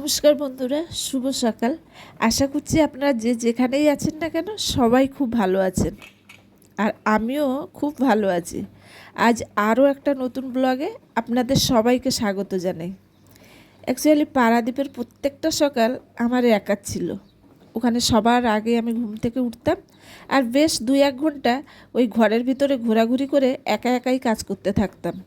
নমস্কার বন্ধুরা, শুভ সকাল। আশা করছি আপনারা যে যেখানেই আছেন না কেন সবাই খুব ভালো আছেন, আর আমিও খুব ভালো আছি। আজ আরও একটা নতুন ব্লগে আপনাদের সবাইকে স্বাগত জানাই। অ্যাকচুয়ালি পারাদ্বীপের প্রত্যেকটা সকাল আমার একার ছিল। ওখানে সবার আগে আমি ঘুম থেকে উঠতাম আর বেশ 2-1 ঘন্টা ওই ঘরের ভিতরে ঘোরাঘুরি করে একা একাই কাজ করতে থাকতাম।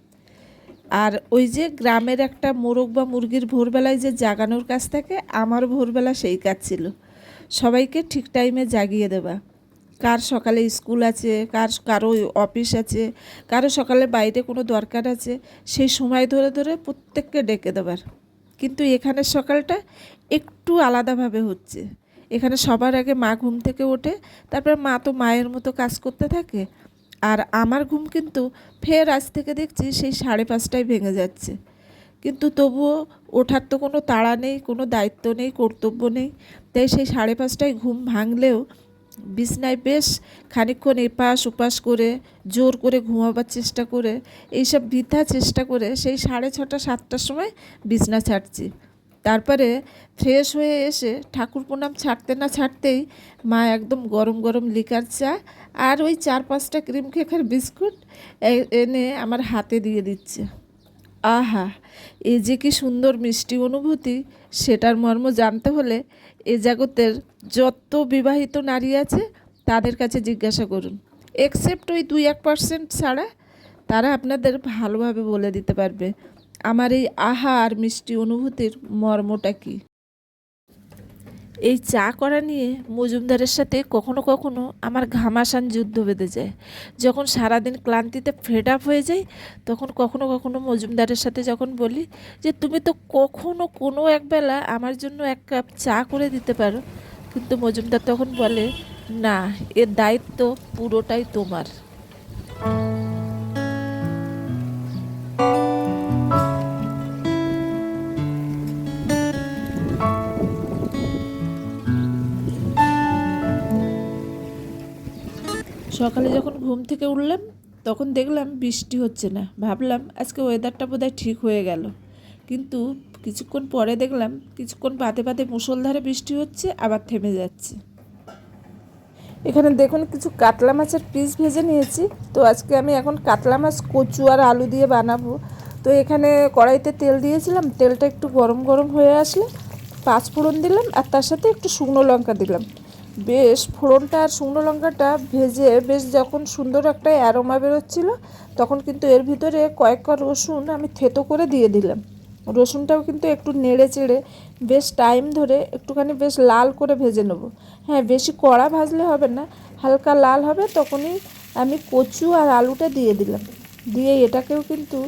আর ওই যে গ্রামের একটা মোরগ বা মুরগির ভোরবেলায় যে জাগানোর কাজ থাকে, আমার ভোরবেলা সেই কাজ ছিল। সবাইকে ঠিক টাইমে জাগিয়ে দেওয়া। কার সকালে স্কুল আছে, কারো অফিস আছে, কারো সকালে বাইরে কোনো দরকার আছে, সেই সময় ধরে ধরে প্রত্যেককে ডেকে দেবার। কিন্তু এখানের সকালটা একটু আলাদাভাবে হচ্ছে। এখানে সবার আগে মা ঘুম থেকে ওঠে, তারপর মা তো মায়ের মতো কাজ করতে থাকে। আর আমার ঘুম কিন্তু ফের আজ থেকে দেখছি সেই 5:30টায় ভেঙে যাচ্ছে। কিন্তু তবুও ওঠার তো কোনো তাড়া নেই, কোনো দায়িত্ব নেই, কর্তব্য নেই। তাই সেই 5:30টায় ঘুম ভাঙলেও বিছনায় বেশ খানিকক্ষণ এপাশ ওপাশ করে জোর করে ঘুমাবার চেষ্টা করে, এইসব বৃথা চেষ্টা করে সেই 6:30-7টার সময় বিছনা ছাড়ছি। তারপরে ফ্রেশ হয়ে এসে ঠাকুর প্রণাম ছাড়তে না ছাড়তেই মা একদম গরম গরম লিকার চা আর ওই 4-5টা ক্রিম কেকের বিস্কুট এনে আমার হাতে দিয়ে দিচ্ছে। আহা, এ যে কি সুন্দর মিষ্টি অনুভূতি, সেটার মর্ম জানতে হলে এ জগতের যত বিবাহিত নারী আছে তাদের কাছে জিজ্ঞাসা করুন। এক্সেপ্ট ওই 2-1% ছাড়া, তারা আপনাদের ভালোভাবে বলে দিতে পারবে আমার এই আহা আর মিষ্টি অনুভূতির মর্মটা কী। এই চা করা নিয়ে মজুমদারের সাথে কখনো কখনো আমার ঘামাসান যুদ্ধ বেঁধে যায়। যখন সারাদিন ক্লান্তিতে ফেড আপ হয়ে যাই, তখন কখনো কখনো মজুমদারের সাথে যখন বলি যে তুমি তো কখনো কোনো একবেলা আমার জন্য 1 কাপ চা করে দিতে পারো, কিন্তু মজুমদার তখন বলে না, এর দায়িত্ব পুরোটাই তোমার। সকালে যখন ঘুম থেকে উঠলাম তখন দেখলাম বৃষ্টি হচ্ছে না। ভাবলাম আজকে ওয়েদারটা বোধহয় ঠিক হয়ে গেল, কিন্তু কিছুক্ষণ পরে দেখলাম কিছুক্ষণ বাদে বাদে মুষলধারে বৃষ্টি হচ্ছে, আবার থেমে যাচ্ছে। এখানে দেখুন কিছু কাতলা মাছের পিস ভেজে নিয়েছি। তো আজকে আমি এখন কাতলা মাছ কচু আর আলু দিয়ে বানাবো। তো এখানে কড়াইতে তেল দিয়েছিলাম, তেলটা একটু গরম গরম হয়ে আসলে 5 ফোড়ন দিলাম আর তার সাথে একটু শুকনো লঙ্কা দিলাম। বেশ ফোড়নটা আর শুকনো লঙ্কাটা ভেজে বেশ যখন সুন্দর একটা অ্যারোমা বেরোচ্ছিল, তখন কিন্তু এর ভিতরে কয়েকটা রসুন আমি থেতো করে দিয়ে দিলাম। রসুনটাও কিন্তু একটু নেড়ে চেড়ে বেশ টাইম ধরে একটুখানি বেশ লাল করে ভেজে নেব। হ্যাঁ, বেশি কড়া ভাজলে হবে না, হালকা লাল হবে তখনই আমি কচু আর আলুটা দিয়ে দিলাম। দিয়ে এটাকেও কিন্তু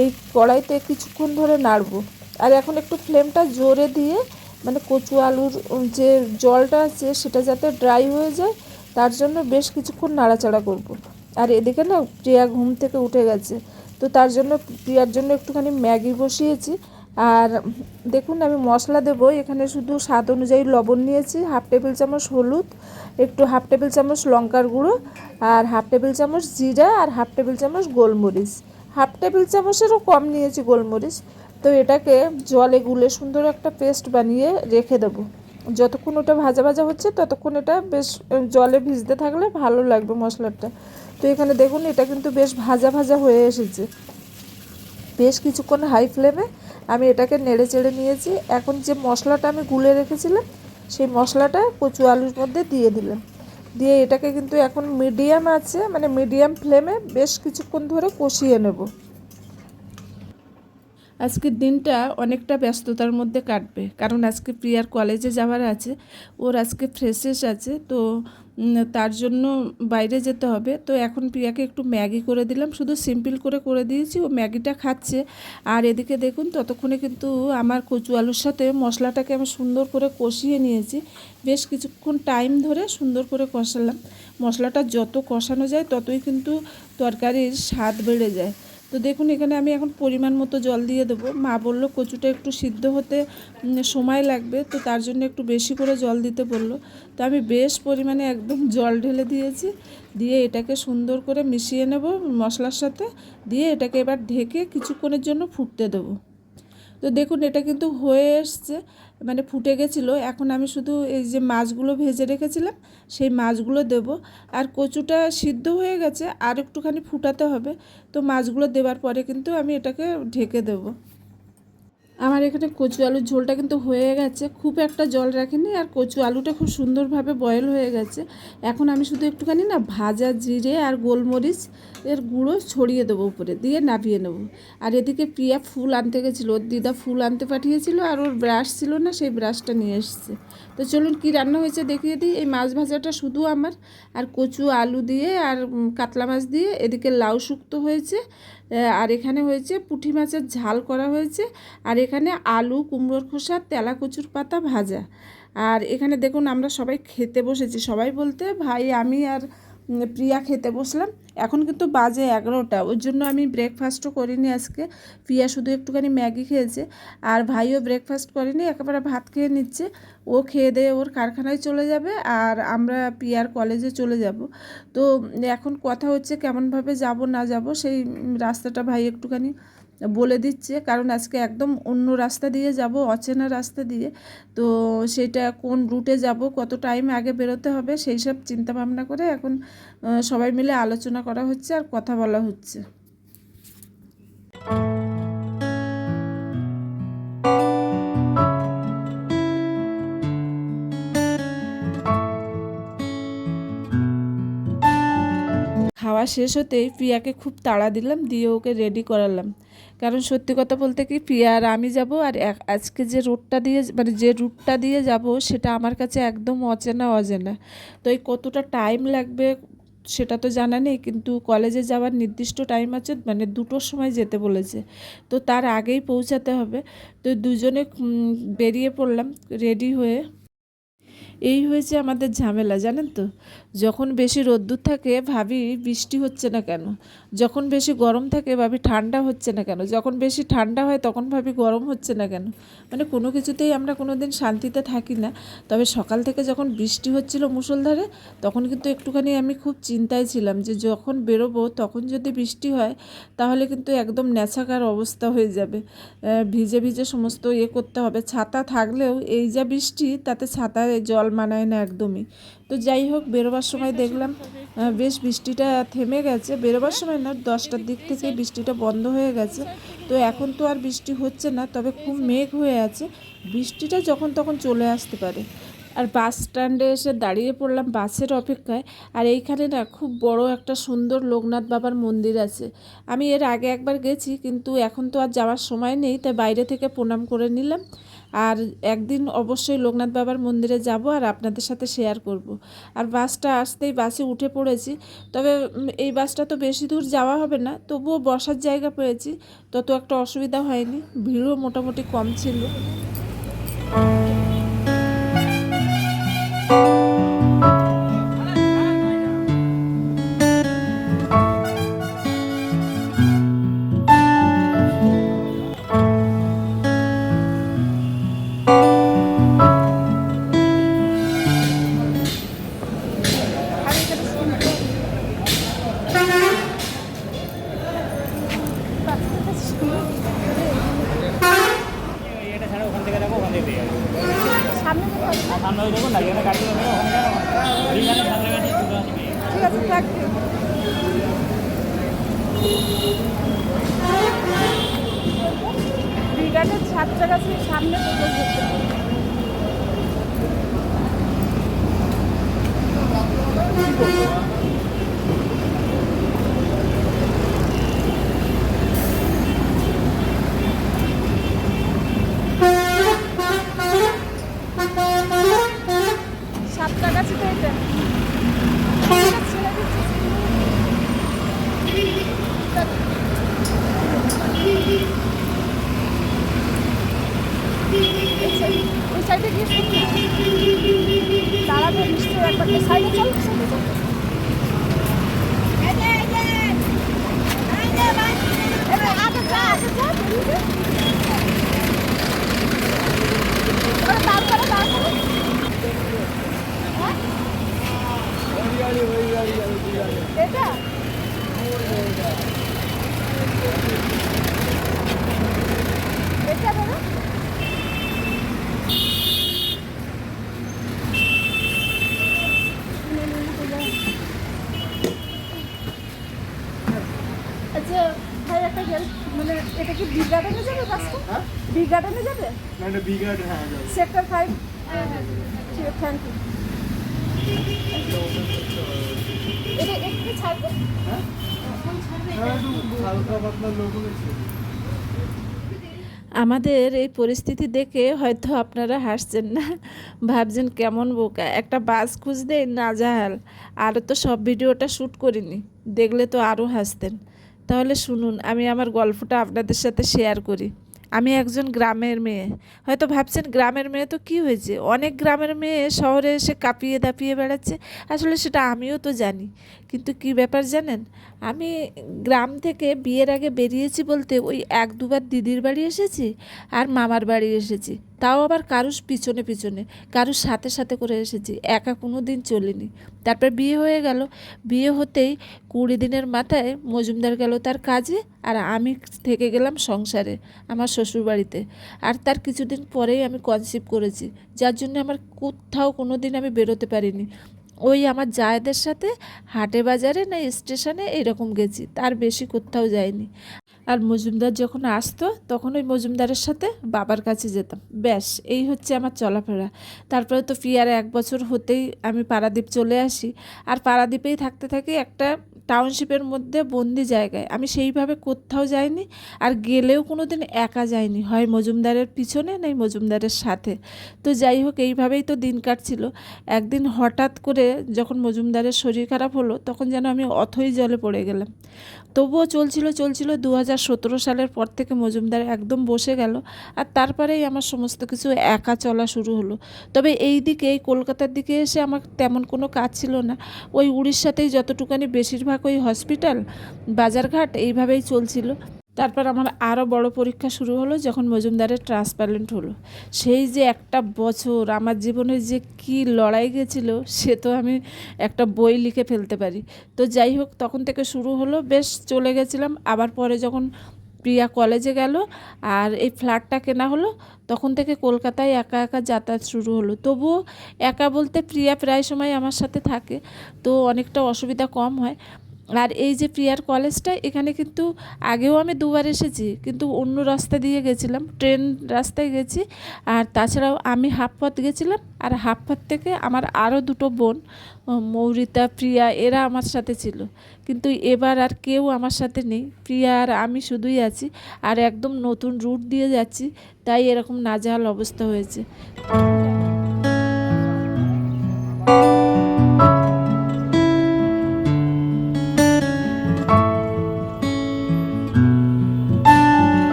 এই কড়াইতে কিছুক্ষণ ধরে নাড়বো। আর এখন একটু ফ্লেমটা জোরে দিয়ে, মানে কচু আলুর যে জলটা আছে সেটা যাতে ড্রাই হয়ে যায়, তার জন্য বেশ কিছুক্ষণ নাড়াচাড়া করব। আর এদিকে না প্রিয়া ঘুম থেকে উঠে গেছে, তো তার জন্য প্রিয়ার জন্য একটুখানি ম্যাগি বসিয়েছি। আর দেখুন আমি মশলা দেবো, এখানে শুধু স্বাদ অনুযায়ী লবণ নিয়েছি, 1/2 টেবিল চামচ হলুদ, একটু 1/2 টেবিল চামচ লঙ্কার গুঁড়ো, আর 1/2 টেবিল চামচ জিরা, আর 1/2 টেবিল চামচ গোলমরিচ। 1/2 টেবিল চামচেরও কম নিয়েছি গোলমরিচ। তো এটাকে জলে গুলে সুন্দর একটা পেস্ট বানিয়ে রেখে দেবো। যতক্ষণ ওটা ভাজা ভাজা হচ্ছে ততক্ষণ এটা বেশ জলে ভিজতে থাকলে ভালো লাগবে মশলাটা। তো এখানে দেখুন এটা কিন্তু বেশ ভাজা ভাজা হয়ে এসেছে। বেশ কিছুক্ষণ হাই ফ্লেমে আমি এটাকে নেড়ে চেড়ে নিয়েছি। এখন যে মশলাটা আমি গুলে রেখেছিলাম সেই মশলাটা কচু আলুর মধ্যে দিয়ে দিলাম। দিয়ে এটাকে কিন্তু এখন মিডিয়াম আছে, মানে মিডিয়াম ফ্লেমে বেশ কিছুক্ষণ ধরে কষিয়ে নেব। আজকের দিনটা অনেকটা ব্যস্ততার মধ্যে কাটবে, কারণ আজকে প্রিয়ার কলেজে যাওয়ার আছে, ওর আজকে ফ্রেশেস আছে। তো তার জন্য বাইরে যেতে হবে। তো এখন প্রিয়াকে একটু ম্যাগি করে দিলাম, শুধু সিম্পল করে করে দিয়েছি, ও ম্যাগিটা খাচ্ছে। আর এদিকে দেখুন ততক্ষণে কিন্তু আমার কচু আলুর সাথে মশলাটাকে আমি সুন্দর করে কষিয়ে নিয়েছি। বেশ কিছুক্ষণ টাইম ধরে সুন্দর করে কষালাম। মশলাটা যত কষানো যায় ততই কিন্তু তরকারির স্বাদ বেড়ে যায়। তো দেখুন এখানে আমি এখন পরিমাণ মতো জল দিয়ে দেবো। মা বললো কচুটা একটু সিদ্ধ হতে সময় লাগবে, তো তার জন্য একটু বেশি করে জল দিতে বললো। তো আমি বেশ পরিমাণে একদম জল ঢেলে দিয়েছি। দিয়ে এটাকে সুন্দর করে মিশিয়ে নেব মশলার সাথে, দিয়ে এটাকে এবার ঢেকে কিছুক্ষণের জন্য ফুটতে দেবো। তো তো দেখুন এটা কিন্তু হয়ে এসছে, মানে ফুটে গেছিলো। এখন আমি শুধু এই যে মাছগুলো ভেজে রেখেছিলাম সেই মাছগুলো দেব। আর কচুটা সিদ্ধ হয়ে গেছে, আর একটুখানি ফুটাতে হবে। তো মাছগুলো দেওয়ার পরে কিন্তু আমি এটাকে ঢেকে দেবো। আমার এখানে কচু আলুর ঝোলটা কিন্তু হয়ে গেছে, খুব একটা জল রাখিনি, আর কচু আলুটা খুব সুন্দরভাবে বয়েল হয়ে গেছে। এখন আমি শুধু একটুখানি না ভাজা জিরে আর গোলমরিচ এর গুঁড়ো ছড়িয়ে দেবো উপরে, দিয়ে নামিয়ে নেবো। আর এদিকে প্রিয়া ফুল আনতে গেছিলো, ওর দিদা ফুল আনতে পাঠিয়েছিল, আর ওর ব্রাশ ছিল না, সেই ব্রাশটা নিয়ে এসছে। তো চলুন কী রান্না হয়েছে দেখিয়ে দিই। এই মাছ ভাজাটা শুধু আমার, আর কচু আলু দিয়ে আর কাতলা মাছ দিয়ে, এদিকে লাউ শুক্তো হয়েছে, আর এখানে হয়েছে পুঁটি মাছের ঝাল করা হয়েছে, আর এখানে আলু, কুমড়োর খোসা, তেলা কচুর পাতা ভাজা। আর এখানে দেখুন আমরা সবাই খেতে বসেছি, সবাই বলতে ভাই, আমি আর প্রিয়া খেতে বসলাম। এখন কিন্তু বাজে 11টা, ওর জন্য আমি ব্রেকফাস্টও করিনি আজকে। প্রিয়া শুধু একটুখানি ম্যাগি খেয়েছে, আর ভাইও ব্রেকফাস্ট করেনি, একেবারে ভাত খেয়ে নিচ্ছে। ও খেয়ে দিয়ে ওর কারখানায় চলে যাবে, আর আমরা প্রিয়ার কলেজে চলে যাব। তো এখন কথা হচ্ছে কেমনভাবে যাব না যাব, সেই রাস্তাটা ভাই একটুখানি বলে দিচ্ছে, কারণ আজকে একদম অন্য রাস্তা দিয়ে যাব, অচেনা রাস্তা দিয়ে। তো সেটা কোন রুটে যাব, কত টাইম আগে বেরোতে হবে, সেই সব চিন্তাভাবনা করে এখন সবাই মিলে আলোচনা করা হচ্ছে আর কথা বলা হচ্ছে। খাওয়া শেষ হতেই প্রিয়াকে খুব তাড়া দিলাম, দিয়ে ওকে রেডি করালাম। কারণ সত্যি কথা বলতে কি, প্রিয়া আর আমি যাব, আর আজকে যে রোডটা দিয়ে, মানে যে রুটটা দিয়ে যাব, সেটা আমার কাছে একদম অজানা। তো এই কতটা টাইম লাগবে সেটা তো জানা নেই, কিন্তু কলেজে যাওয়ার নির্দিষ্ট টাইম আছে, মানে 2টোর সময় যেতে বলেছে। তো তার আগেই পৌঁছাতে হবে। তো দুজনে বেরিয়ে পড়লাম রেডি হয়ে। এই হয়েছে আমাদের ঝামেলা, জানেন তো। যখন বেশি রোদ্দুর থাকে ভাবি বৃষ্টি হচ্ছে না কেন, যখন বেশি গরম থাকে ভাবি ঠান্ডা হচ্ছে না কেন, যখন বেশি ঠান্ডা হয় তখন ভাবি গরম হচ্ছে না কেন। মানে কোনো কিছুতেই আমরা কোনো দিন শান্তিতে থাকি না। তবে সকাল থেকে যখন বৃষ্টি হচ্ছিল মুষলধারে, তখন কিন্তু একটুখানি আমি খুব চিন্তায় ছিলাম যে যখন বেরোবো তখন যদি বৃষ্টি হয়, তাহলে কিন্তু একদম ন্যাচাকার অবস্থা হয়ে যাবে, ভিজে ভিজে সমস্ত করতে হবে। ছাতা থাকলেও এই যা বৃষ্টি, তাতে ছাতায় জল মানায় না একদমই। তো যাই হোক, বেরোবার সময় দেখলাম বেশ বৃষ্টিটা থেমে গেছে। বেরোবার সময় না, 10টার দিক থেকে বৃষ্টিটা বন্ধ হয়ে গেছে। তো এখন তো আর বৃষ্টি হচ্ছে না, তবে খুব মেঘ হয়ে আছে, বৃষ্টিটা যখন তখন চলে আসতে পারে। আর বাস স্ট্যান্ডে এসে দাঁড়িয়ে পড়লাম বাসের অপেক্ষায়। আর এইখানে না খুব বড় একটা সুন্দর লোকনাথ বাবার মন্দির আছে। আমি এর আগে একবার গেছি, কিন্তু এখন তো আর যাওয়ার সময় নেই, তাই বাইরে থেকে প্রণাম করে নিলাম। আর একদিন অবশ্যই লোকনাথ বাবার মন্দিরে যাব, আর আপনাদের সাথে শেয়ার করব। আর বাসটা আসতেই বাসে উঠে পড়েছি। তবে এই বাসটা তো বেশি দূর যাওয়া হবে না, তবুও বসার জায়গা পেয়েছি, তত একটা অসুবিধা হয়নি, ভিড়ও মোটামুটি কম ছিল। ব্রিগেডের ছাত্রাবাসের সামনে সাতটাগাছি তো এটা ছেড়ে দিচ্ছি। ওই সাইডে গিয়ে দাঁড়াবে নিশ্চয়ই, একবার সাইডে চল, সাইডে চল। এটা যাবে না? আচ্ছা ভাই, একটা মানে এটা কি বি গার্ডেনে যাবে বাসটা? হ্যাঁ, বি গার্ডেনে যাবে? না, এটা বি গার্ডেন, হ্যাঁ যাবে। সেক্টর 5। ঠিক আছে, থ্যাংক ইউ। এটা একটু ছাড়বে? হ্যাঁ, হালকা পাতলা লোগো আছে। আমাদের এই পরিস্থিতি দেখে হয়তো আপনারা হাসছেন না, ভাবছেন কেমন বোকা, একটা বাস খুঁজতে নাজাহাল। আরও তো সব ভিডিওটা শ্যুট করিনি, দেখলে তো আরও হাসতেন। তাহলে শুনুন, আমি আমার গল্পটা আপনাদের সাথে শেয়ার করি। আমি একজন গ্রামের মেয়ে। হয়তো ভাবছেন গ্রামের মেয়ে তো কী হয়েছে, অনেক গ্রামের মেয়ে শহরে এসে কাঁপিয়ে দাপিয়ে বেড়াচ্ছে। আসলে সেটা আমিও তো জানি, কিন্তু কি ব্যাপার জানেন, আমি গ্রাম থেকে বিয়ের আগে বেরিয়েছি বলতে ওই 1-2বার দিদির বাড়ি এসেছি আর মামার বাড়ি এসেছি, তাও আবার কারুর পিছনে পিছনে, কারুর সাথে সাথে করে এসেছি, একা কোনো দিন চলিনি। তারপর বিয়ে হয়ে গেল। বিয়ে হতেই 20 দিনের মাথায় মজুমদার গেল তার কাজে, আর আমি থেকে গেলাম সংসারে আমার শ্বশুরবাড়িতে। আর তার কিছুদিন পরেই আমি কনসিভ করেছি, যার জন্য আমার কোথাও কোনো দিন আমি বেরোতে পারিনি। ওই আমার জায়েদের সাথে হাটে বাজারে না স্টেশনে এইরকম গেছি, তার বেশি কোথাও যাইনি। আর মজুমদার যখন আসতো তখন ওই মজুমদারের সাথে বাবার কাছে যেতাম, ব্যাস এই হচ্ছে আমার চলাফেরা। তারপরে তো পিয়ার 1 বছর হতেই আমি পারাদ্বীপ চলে আসি, আর পারাদ্বীপেই থাকতে থাকি একটা টাউনশিপের মধ্যে বন্দি জায়গায়। আমি সেইভাবে কোথাও যাইনি, আর গেলেও কোনো দিন একা যাইনি, হয় মজুমদারের পিছনে নাই মজুমদারের সাথে। তো যাই হোক, এইভাবেই তো দিন কাটছিল। একদিন হঠাৎ করে যখন মজুমদারের শরীর খারাপ হলো, তখন যেন আমি অথই জলে পড়ে গেলাম। তবুও চলছিল 2017 সালের পর থেকে মজুমদার একদম বসে গেল, আর তারপরেই আমার সমস্ত কিছু একা চলা শুরু হলো। তবে এই দিকে, এই কলকাতার দিকে এসে আমার তেমন কোনো কাজ ছিল না। ওই উড়িষ্যাতেই যতটুকানি, বেশিরভাগ ওই হসপিটাল, বাজারঘাট এইভাবেই চলছিল। তারপর আমার আরও বড় পরীক্ষা শুরু হলো যখন মজুমদারের ট্রান্সপ্লান্ট হলো। সেই যে একটা বছর আমার জীবনে যে কি লড়াই গেছিলো, সে তো আমি একটা বই লিখে ফেলতে পারি। তো যাই হোক, তখন থেকে শুরু হলো, বেশ চলে গেছিলাম। আবার পরে যখন প্রিয়া কলেজে গেল আর এই ফ্ল্যাটটা কেনা হলো, তখন থেকে কলকাতায় একা একা যাতায়াত শুরু হলো। তবুও একা বলতে প্রিয়া প্রায় সময় আমার সাথে থাকে, তো অনেকটা অসুবিধা কম হয়। আর এই যে প্রিয়ার কলেজটা, এখানে কিন্তু আগেও আমি 2বার এসেছি, কিন্তু অন্য রাস্তা দিয়ে গেছিলাম, ট্রেন রাস্তায় গেছি। আর তাছাড়াও আমি হাফ পথ গেছিলাম, আর হাফ পথ থেকে আমার আরও 2টো বোন, মৌরিতা, প্রিয়া, এরা আমার সাথে ছিল। কিন্তু এবার আর কেউ আমার সাথে নেই, প্রিয়া আর আমি শুধুই আছি। আর একদম নতুন রুট দিয়ে যাচ্ছি, তাই এরকম নাজেহাল অবস্থা হয়েছে।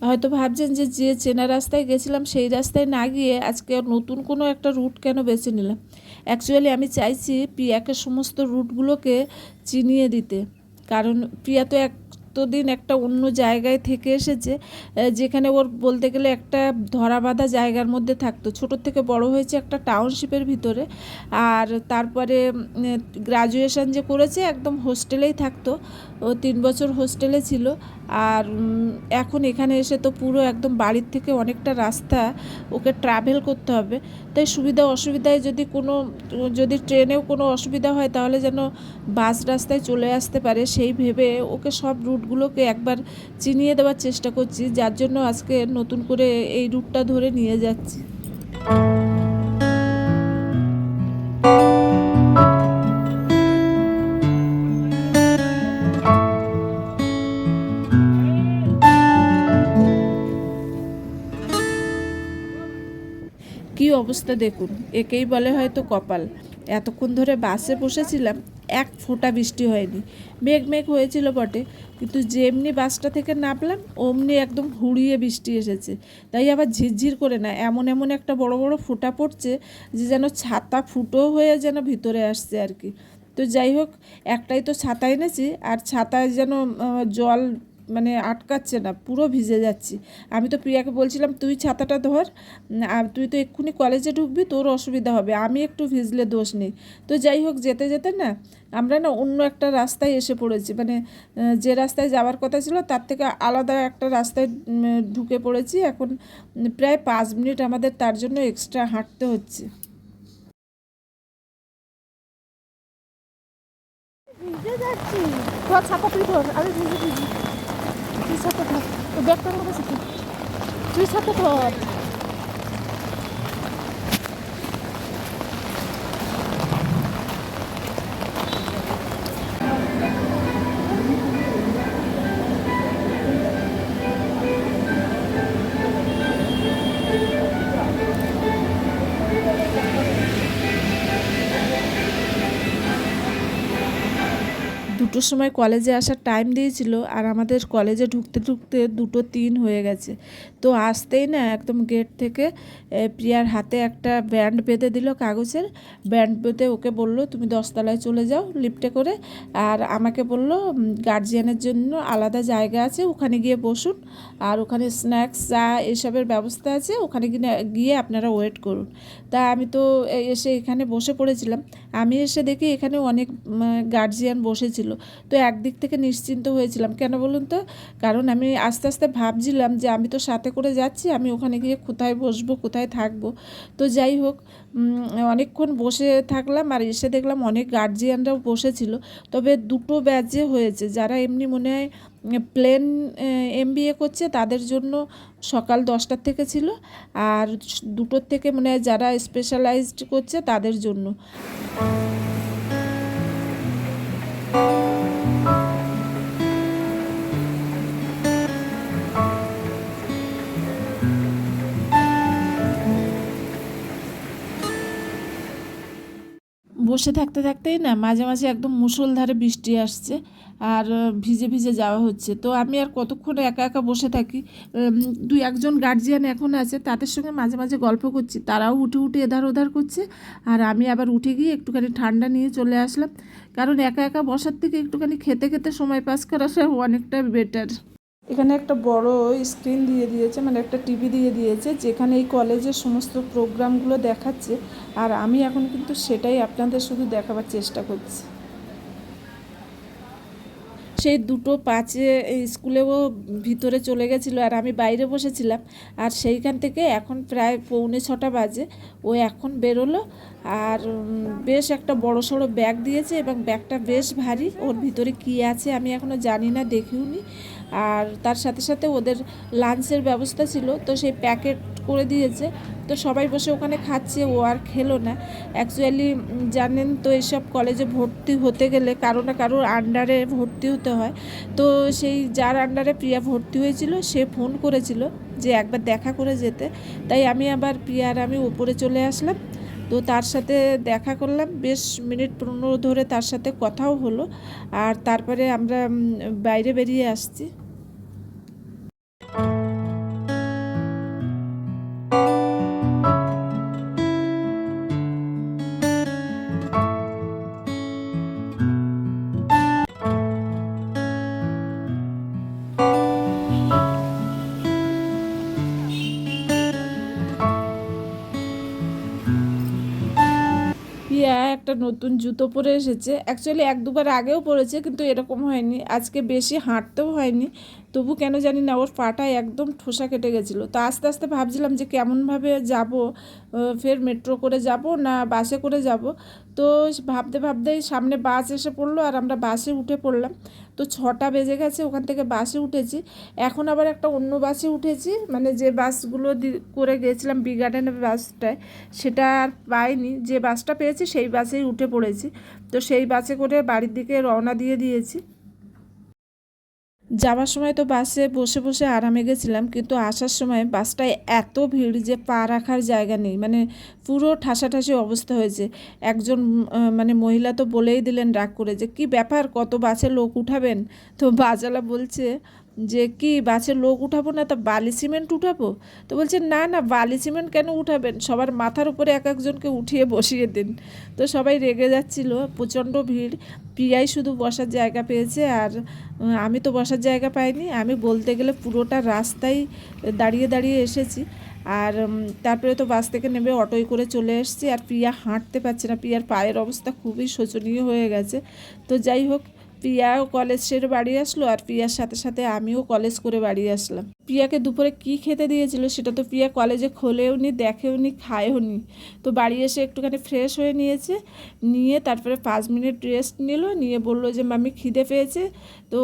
হয়তো ভাবছেন যে যে চেনা রাস্তায় গেছিলাম সেই রাস্তায় না গিয়ে আজকে নতুন কোনো একটা রুট কেন বেছে নিলাম। অ্যাকচুয়ালি আমি চাইছি প্রিয়াকে সমস্ত রুটগুলোকে চিনিয়ে দিতে, কারণ প্রিয়া তো এতদিন একটা অন্য জায়গায় থেকে এসেছে, যেখানে ওর বলতে গেলে একটা ধরা বাঁধা জায়গার মধ্যে থাকতো। ছোটোর থেকে বড় হয়েছে একটা টাউনশিপের ভিতরে, আর তারপরে গ্রাজুয়েশন যে করেছে একদম হোস্টেলেই থাকতো, ও 3 বছর হোস্টেলে ছিল। আর এখন এখানে এসে তো পুরো একদম বাড়ির থেকে অনেকটা রাস্তা ওকে ট্রাভেল করতে হবে। তাই সুবিধা অসুবিধায় যদি ট্রেনেও কোনো অসুবিধা হয়, তাহলে যেন বাস রাস্তায় চলে আসতে পারে, সেই ভেবে ওকে সব রুটগুলোকে একবার চিনিয়ে দেওয়ার চেষ্টা করছি, যার জন্য আজকে নতুন করে এই রুটটা ধরে নিয়ে যাচ্ছি। কি অবস্থা দেখুন, একেই বলে হয়তো কপাল। এতক্ষণ ধরে বাসে বসেছিলাম, এক ফোঁটা বৃষ্টি হয়নি। মেঘ মেঘ হয়েছিল বটে, কিন্তু যেমনি বাসটা থেকে নামলাম অমনি একদম হুড়িয়ে বৃষ্টি এসেছে। তাই আবার ঝিরঝির করে না, এমন এমন একটা বড় বড় ফোঁটা পড়ছে যে যেন ছাতা ফুটো হয়ে যেন ভিতরে আসছে আর কি। তো যাই হোক, একটাই তো ছাতা এনেছি, আর ছাতায় যেন জল মানে আটকাচ্ছে না, পুরো ভিজে যাচ্ছি। আমি তো প্রিয়াকে বলছিলাম তুই ছাতাটা ধর, আর তুই তো এক্ষুনি কলেজে ঢুকবি, তোর অসুবিধা হবে, আমি একটু ভিজলে দোষ নেই। তো যাই হোক, যেতে যেতে না আমরা না অন্য একটা রাস্তায় এসে পড়েছি, মানে যে রাস্তায় যাওয়ার কথা ছিল তার থেকে আলাদা একটা রাস্তায় ঢুকে পড়েছি। এখন প্রায় 5 মিনিট আমাদের তার জন্য এক্সট্রা হাঁটতে হচ্ছে। ভিজে যাচ্ছি। তোর ছাতা তুই ধর, আমি ভিজে ভিজি। তুই ছাতা ধর, ওই ব্যাগটা আমার কাছে দে। তুই ছাতা ধর। দুটোর সময় কলেজে আসার টাইম দিয়েছিল, আর আমাদের কলেজে ঢুকতে ঢুকতে 2:03 হয়ে গেছে। তো আসতেই না একদম গেট থেকে প্রিয়ার হাতে একটা ব্যান্ড বেঁধে দিল, কাগজের ব্যান্ড বেঁধে ওকে বলল তুমি 10তলায় চলে যাও লিফটে করে, আর আমাকে বলল গার্জিয়ানের জন্য আলাদা জায়গা আছে, ওখানে গিয়ে বসুন, আর ওখানে স্ন্যাক্স চা এসবের ব্যবস্থা আছে, ওখানে গিয়ে আপনারা ওয়েট করুন। তা আমি তো এসে এখানে বসে পড়েছিলাম। আমি এসে দেখি এখানে অনেক গার্জিয়ান বসেছিল। তো একদিক থেকে নিশ্চিন্ত হয়েছিলাম, কেন বলুন তো, কারণ আমি আস্তে আস্তে ভাবছিলাম যে আমি তো সাথে করে যাচ্ছি, আমি ওখানে গিয়ে কোথায় বসবো কোথায় থাকবো। তো যাই হোক, অনেকক্ষণ বসে থাকলাম, আর এসে দেখলাম অনেক গার্জিয়ানরাও বসেছিল। তবে 2টো ব্যাচে হয়েছে, যারা এমনি মনে হয় প্লেন এমবিএ করছে তাদের জন্য সকাল 10টার থেকে ছিল, আর 2টোর থেকে মনে হয় যারা স্পেশালাইজড করছে তাদের জন্য। বসে থাকতে থাকতেই না মাঝে মাঝে একদম মুষলধারে বৃষ্টি আসছে, আর ভিজে ভিজে যাওয়া হচ্ছে। তো আমি আর কতক্ষণ একা একা বসে থাকি। 2-1জন গার্জিয়ান এখন আছে, তাদের সঙ্গে মাঝে মাঝে গল্প করছি, তারাও উঠে উঠে এধার ওধার করছে, আর আমি আবার উঠে গিয়ে একটুখানি ঠান্ডা নিয়ে চলে আসলাম। কারণ একা একা বসার থেকে একটুখানি খেতে খেতে সময় পাস করাটা অনেকটা বেটার। এখানে একটা বড় স্ক্রিন দিয়ে দিয়েছে, মানে একটা টিভি দিয়ে দিয়েছে, যেখানে এই কলেজের সমস্ত প্রোগ্রামগুলো দেখাচ্ছে, আর আমি এখন কিন্তু সেটাই আপনাদের শুধু দেখাবার চেষ্টা করছি। সেই 2:05 স্কুলেও ভিতরে চলে গেছিলো, আর আমি বাইরে বসেছিলাম, আর সেইখান থেকে এখন প্রায় 5:45 বাজে, ও এখন বেরোলো। আর বেশ একটা বড় সড়ো ব্যাগ দিয়েছে, এবং ব্যাগটা বেশ ভারী, ওর ভিতরে কী আছে আমি এখনও জানি না, দেখিওনি। আর তার সাথে সাথে ওদের লাঞ্চের ব্যবস্থা ছিল, তো সেই প্যাকেট করে দিয়েছে, তো সবাই বসে ওখানে খাচ্ছে, ও আর খেলো না। অ্যাকচুয়ালি জানেন তো, এইসব কলেজে ভর্তি হতে গেলে কারো না কারোর আন্ডারে ভর্তি হতে হয়। তো সেই যার আন্ডারে প্রিয়া ভর্তি হয়েছিল সে ফোন করেছিল যে একবার দেখা করে যেতে, তাই আমি আবার প্রিয়া আর আমি উপরে চলে আসলাম। তো তার সাথে দেখা করলাম, বেশ মিনিট 15 ধরে তার সাথে কথাও হলো, আর তারপরে আমরা বাইরে বেরিয়ে আসছি। প্রিয়া একটা নতুন জুতো পরে এসেছে, অ্যাকচুয়ালি 1-2বার আগেও পরেছে, কিন্তু এরকম হয়নি, আজকে বেশি হাঁটতেও হয়নি। তবু কেন জানি না ওর পাটা একদম ঠোসা কেটে গেছিলো। তো আস্তে আস্তে ভাবছিলাম যে কেমনভাবে যাব, ফের মেট্রো করে যাব না বাসে করে যাব। তো ভাবতে ভাবতেই সামনে বাস এসে পড়লো, আর আমরা বাসে উঠে পড়লাম। তো 6টা বেজে গেছে, ওখান থেকে বাসে উঠেছি। এখন আবার একটা অন্য বাসে উঠেছি, মানে যে বাসগুলো করে গিয়েছিলাম বি গার্ডেনের বাসটায়, সেটা আর পাইনি, যে বাসটা পেয়েছি সেই বাসেই উঠে পড়েছি। তো সেই বাসে করে বাড়ির দিকে রওনা দিয়েছি। যাওয়ার সময় তো বাসে বসে বসে আরামে গেছিলাম, কিন্তু আসার সময় বাসটায় এত ভিড় যে পা রাখার জায়গা নেই, মানে পুরো ঠাসাঠাসি অবস্থা হয়েছে। একজন মানে মহিলা তো বলেই দিলেন রাগ করে যে কি ব্যাপার, কত বাসে লোক উঠাবেন। তো বাসওয়ালা বলছে যে কি বাসে লোক উঠাবো না, তা বালি সিমেন্ট উঠাবো? তো বলছে না না, বালি সিমেন্ট কেন উঠাবেন, সবার মাথার উপরে এক একজনকে উঠিয়ে বসিয়ে দিন। তো সবাই রেগে যাচ্ছিল, প্রচণ্ড ভিড়। প্রিয়াই শুধু বসার জায়গা পেয়েছে, আর আমি তো বসার জায়গা পাইনি। আমি বলতে গেলে পুরোটা রাস্তায় দাঁড়িয়ে দাঁড়িয়ে এসেছি। আর তারপরে তো বাস থেকে নেমে অটোয় করে চলে এসেছি। আর প্রিয়া হাঁটতে পারছে না, প্রিয়ার পায়ের অবস্থা খুবই শোচনীয় হয়ে গেছে। তো যাই হোক, প্রিয়াও কলেজ সেরে বাড়ি আসলো, আর প্রিয়ার সাথে সাথে আমিও কলেজ করে বাড়ি আসলাম। প্রিয়াকে দুপুরে কি খেতে দিয়েছিল সেটা তো প্রিয়া কলেজে খোলেও নি, দেখেও নি, খায়ও নি। তো বাড়ি এসে একটুখানি ফ্রেশ হয়ে নিয়েছে, নিয়ে তারপরে 5 মিনিট রেস্ট নিল, নিয়ে বললো যে মামি খিদে পেয়েছে। তো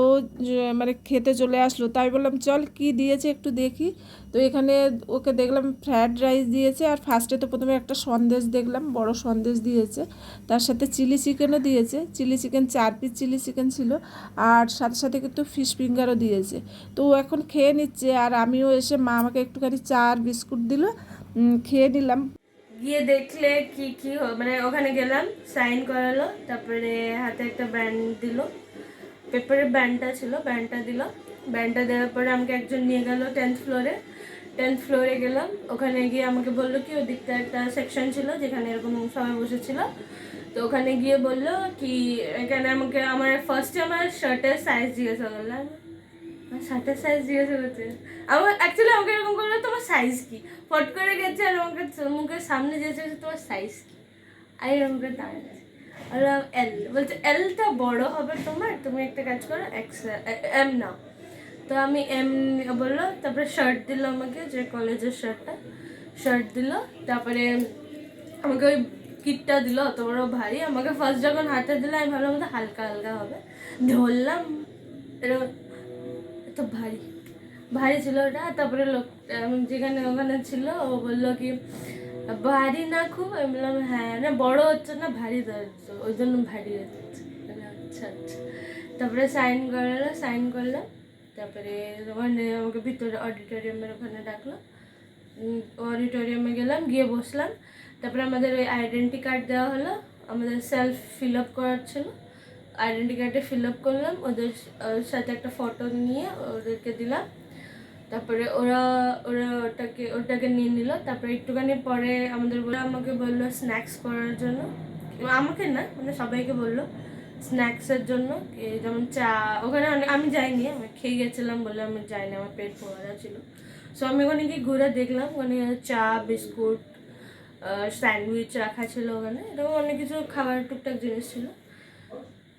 মানে খেতে চলে আসলো। তাই বললাম চল কি দিয়েছে একটু দেখি। তো এখানে ওকে দেখলাম ফ্রায়েড রাইস দিয়েছে, আর ফার্স্টে তো প্রথমে একটা সন্দেশ দেখলাম, বড় সন্দেশ দিয়েছে। তার সাথে চিলি চিকেনও দিয়েছে, chilli chicken 4 piece chilli chicken ছিল, আর সাথে সাথে কিন্তু ফিশ ফিঙ্গারও দিয়েছে। তো ও এখন খেয়ে নিচ্ছে, আর আমিও এসে মা আমাকে একটুখানি চা আর বিস্কুট দিল, খেয়ে নিলাম। গিয়ে দেখলে কি কি মানে ওখানে গেলাম, সাইন করালো, তারপরে হাতে একটা ব্যান্ড দিল, পেপারের ব্যান্ডটা ছিল, ব্যান্ডটা দিল। ব্যান্ডটা দেওয়ার পরে আমাকে একজন নিয়ে গেল 10th ফ্লোরে। 10th ফ্লোরে গেলাম, ওখানে গিয়ে আমাকে বললো কি ওদিকটা একটা সেকশন ছিল যেখানে এরকম সবাই বসেছিল। তো ওখানে গিয়ে বললো কি এখানে আমাকে আমার ফার্স্টে আমার শার্টের সাইজ জিজ্ঞাসা করলাম। শার্টের সাইজ জিজ্ঞাসা করছে আমার, অ্যাকচুয়ালি আমাকে এরকম করলো তোমার সাইজ কি, ফট করে গেছে আর আমাকে মুখের সামনে জিজ্ঞাসা করছে তোমার সাইজ কি। আর এরকম করে দাঁড়িয়ে আর এল বলছে, এলটা বড় হবে তোমার, তুমি একটা কাজ করো এম নাও। তো আমি এম বললো, তারপরে শার্ট দিল আমাকে, যে কলেজের শার্ট দিল। তারপরে আমাকে ওই কিটটা দিল, অত বড় ভারী। আমাকে ফার্স্ট যখন হাতে দিল আমি ভাবলাম তো হালকা হালকা হবে, ধরলাম এরকম, এত ভারী ভারী ছিল ওটা। তারপরে লোক যেখানে ওখানে ছিল ও বললো কি ভারী না খুব, আমি বললাম হ্যাঁ, না বড় হচ্ছে না ভারী হচ্ছে, ওই জন্য ভারী হচ্ছে। আচ্ছা আচ্ছা। তারপরে সাইন করলাম। তারপরে ওখানে আমাকে ভিতরে অডিটোরিয়ামের ওখানে ডাকলো, অডিটোরিয়ামে গেলাম, গিয়ে বসলাম। তারপরে আমাদের ওই আইডেন্টি কার্ড দেওয়া হলো, আমাদের সেলফ ফিল আপ করার ছিল। আইডেন্টি কার্ডে ফিল আপ করলাম, ওদের সাথে একটা ফটো নিয়ে ওদেরকে দিলাম। তারপরে ওরা ওরা ওটাকে নিয়ে নিল। তারপরে একটুখানি পরে আমাকে বললো স্ন্যাক্স করার জন্য, আমাকে না মানে সবাইকে বললো স্ন্যাক্সের জন্য, যেমন চা। ওখানে আমি যাইনি, আমি খেয়ে গেছিলাম বলে আমি যাইনি, আমার পেট ভরা ছিল। সো আমি ওখানে গিয়ে ঘুরে দেখলাম, ওখানে চা, বিস্কুট, স্যান্ডউইচ রাখা ছিল, ওখানে এরকম অনেক কিছু খাবার টুকটাক জিনিস ছিল।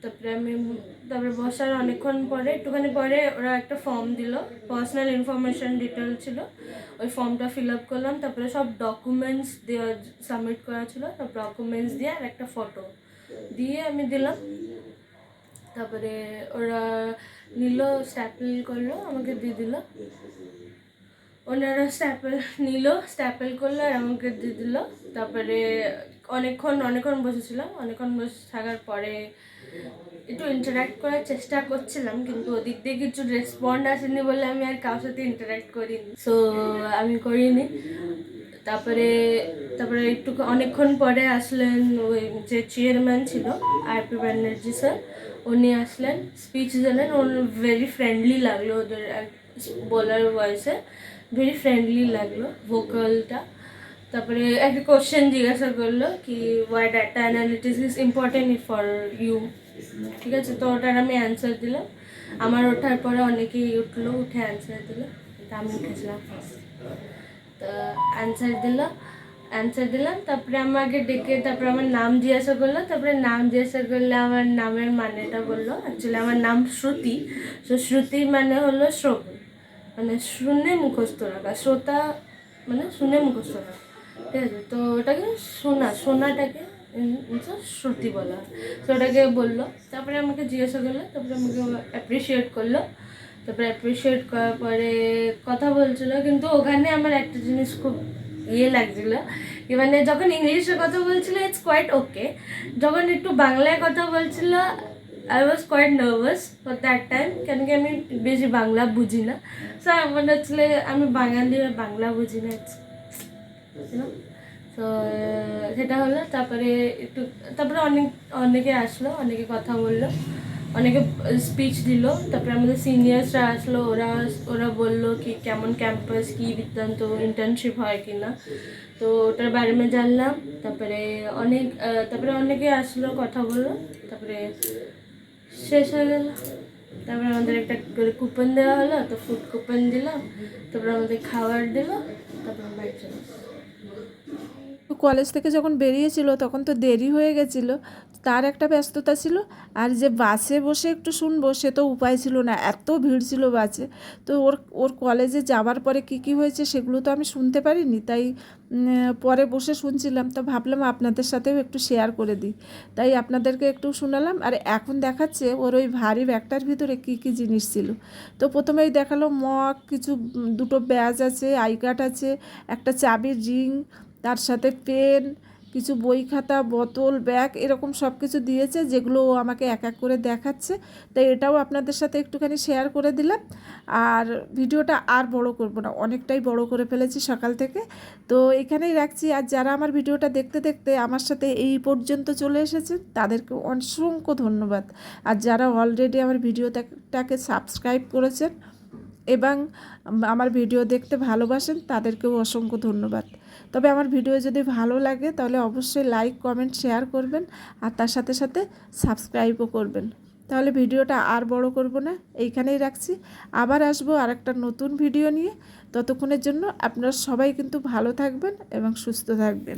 তারপরে বসার অনেকক্ষণ পরে একটুখানি পরে ওরা একটা ফর্ম দিল, পার্সোনাল ইনফরমেশন ডিটেল ছিল, ওই ফর্মটা ফিল আপ করলাম। তারপরে সব ডকুমেন্টস দেওয়া সাবমিট করা ছিল, সব ডকুমেন্টস দিয়ে আর একটা ফটো দিয়ে আমি দিলাম। তারপরে ওরা নিল, স্ট্যাপল করলো, আমাকে দিয়ে দিল। ওনারা স্ট্যাপেল করলো আর আমাকে দিয়ে দিল। তারপরে অনেকক্ষণ বসেছিলাম, অনেকক্ষণ বসে থাকার পরে একটু ইন্টারাক্ট করার চেষ্টা করছিলাম, কিন্তু ওদিক দিয়ে কিছু রেসপন্ড আসেনি বলে আমি আর কারোর সাথে ইন্টারাক্ট করিনি, সো আমি করিনি। তারপরে একটু অনেকক্ষণ পরে আসলেন ওই যে চেয়ারম্যান ছিল আরপি ব্যানার্জি স্যার, উনি আসলেন, স্পিচ দিলেন। ওর ভেরি ফ্রেন্ডলি লাগলো, ওদের বলার ভয়েসে ভেরি ফ্রেন্ডলি লাগলো ভোকালটা। তারপরে একটা কোশ্চেন জিজ্ঞাসা করলো কি why data analytics is important for you, ঠিক আছে। তো ওটার আমি অ্যান্সার দিলাম। আমার ওঠার পরে অনেকেই উঠে অ্যান্সার দিল, তা আমি উঠেছিলাম ফার্স্ট। তো অ্যান্সার দিলাম। তারপরে আমাকে ডেকে তারপরে আমার নাম জিজ্ঞাসা করলো। তারপরে নাম জিজ্ঞাসা করলে আমার নামের মানেটা বললো। অ্যাকচুয়ালি আমার নাম শ্রুতি। তো শ্রুতি মানে হলো শ্রবণ, মানে শুনে মুখস্থ রাখা, শ্রোতা মানে শুনে মুখস্থ রাখা, ঠিক আছে। তো ওটাকে শোনাটাকে শ্রুতি বলা হয়। তো ওটাকে বললো। তারপরে আমাকে জিজ্ঞাসা করলো, তারপরে আমাকে অ্যাপ্রিসিয়েট করলো। তারপরে অ্যাপ্রিসিয়েট করার পরে কথা বলছিলো, কিন্তু ওখানে আমার একটা জিনিস খুব লাগছিলো, কি মানে যখন ইংলিশে কথা বলছিল ইটস কোয়াইট ওকে, যখন একটু বাংলায় কথা বলছিল I was quite nervous for that time, কেন কি আমি বেশি বাংলা বুঝি না। সো মনে হচ্ছিল আমি বাঙালি, বাংলা বুঝি না, তো সেটা হলো। তারপরে অনেকে আসলো, অনেকে কথা বললো। অনেকে স্পিচ দিল, তারপরে আমাদের সিনিয়র্সরা আসলো, ওরা বললো কি কেমন ক্যাম্পাস, কি বৃত্তান্ত, ইন্টার্নশিপ হয় কি না, তো ওটার বারে মে জানলাম। তারপরে অনেকে আসলো, কথা বললো, তারপরে শেষ হয়ে গেল। তারপরে আমাদের একটা করে কুপন দেওয়া হলো, তো ফুড কুপন দিলাম, তারপরে আমাদের খাবার দিল, তারপরে আমরা বাড়ি চলে এসেছি। তো কলেজ থেকে যখন বেরিয়েছিল তখন তো দেরি হয়ে গেছিলো, তার একটা ব্যস্ততা ছিল। আর যে বাসে বসে একটু শুনবো সে তো উপায় ছিল না, এত ভিড় ছিল বাসে। তো ওর ওর কলেজে যাওয়ার পরে কী কী হয়েছে সেগুলো তো আমি শুনতে পারিনি, তাই পরে বসে শুনছিলাম। তো ভাবলাম আপনাদের সাথেও একটু শেয়ার করে দিই, তাই আপনাদেরকে একটু শোনালাম। আর এখন দেখাচ্ছে ওর ওই ভারী ব্যাগটার ভিতরে কী কী জিনিস ছিল। তো প্রথমেই দেখালো মগ, কিছু দুটো ব্যাজ আছে, আই কার্ড আছে, একটা চাবির রিং, তার সাথে পেন, কিছু বই খাতা, বোতল, ব্যাগ, এরকম সব কিছু দিয়েছে, যেগুলো ও আমাকে এক এক করে দেখাচ্ছে। তাই এটাও আপনাদের সাথে একটুখানি শেয়ার করে দিলাম। আর ভিডিওটা আর বড় করব না, অনেকটাই বড় করে ফেলেছি সকাল থেকে। তো এখানেই রাখছি। আর যারা আমার ভিডিওটা দেখতে দেখতে আমার সাথে এই পর্যন্ত চলে এসেছেন তাদেরকে অসংখ্য ধন্যবাদ। আর যারা অলরেডি আমার ভিডিওটাকে সাবস্ক্রাইব করেছেন এবং আমার ভিডিও দেখতে ভালোবাসেন তাদেরকেও অসংখ্য ধন্যবাদ। তবে আমার ভিডিও যদি ভালো লাগে তাহলে অবশ্যই লাইক, কমেন্ট, শেয়ার করবেন, আর তার সাথে সাথে সাবস্ক্রাইবও করবেন। তাহলে ভিডিওটা আর বড় করব না, এইখানেই রাখছি। আবার আসবো আর একটা নতুন ভিডিও নিয়ে। ততক্ষণের জন্য আপনারা সবাই কিন্তু ভালো থাকবেন এবং সুস্থ থাকবেন।